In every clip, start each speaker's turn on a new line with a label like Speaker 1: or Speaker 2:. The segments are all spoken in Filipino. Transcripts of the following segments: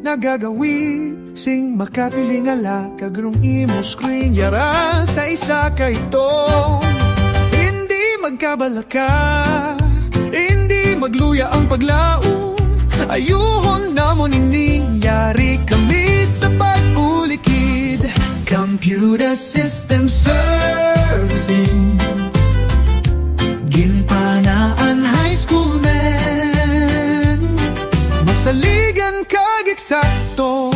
Speaker 1: nagagawi sing makatilingala kagrong imo screen yara sa isa ka ito. Hindi magkabalaka, hindi magluya ang paglaom. Ayuhon na mo niniyari kami sa pag-ulikid. Computer System Servicing, ginpanaan high school men, masaligan kag eksakto.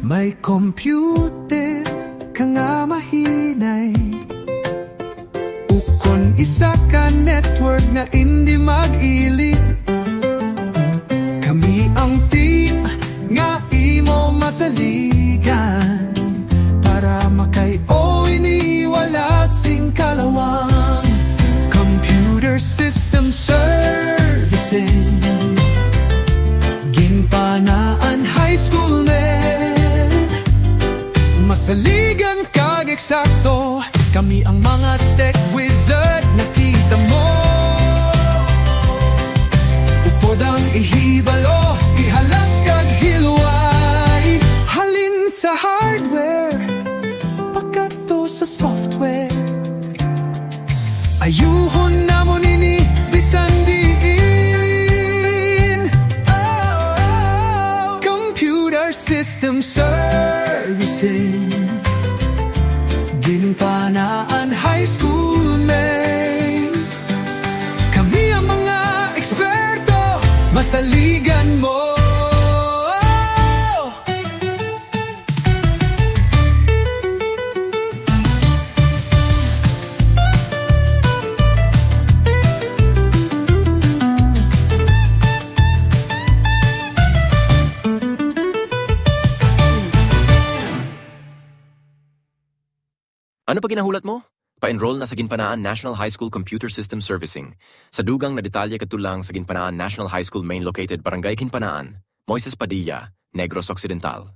Speaker 1: May computer ka nga mahinay, ukon isa ka network na hindi mag-ilig. Kami ang team nga imo masaligan para makay-o iniwala sing kalawang. Computer System Servicing, ginpanaan high school men, masaligan kag eksakto. Kami ang mga tech wizard nakita mo. Upod ang ihibalo, ihalas kag hilway. Halin sa hardware, pagkato sa software. Ayuhon na mo nini bisan diin. Oh, Computer System Servicing, ginpanaan high school men. Kami ang mga eksperto, masaligan mo.
Speaker 2: Ano pa ginahulat mo? Pa-enroll na sa Ginpanaan National High School Computer System Servicing. Sa dugang na detalye katulang sa Ginpanaan National High School Main located Barangay Ginpanaan, Moises Padilla, Negros Occidental.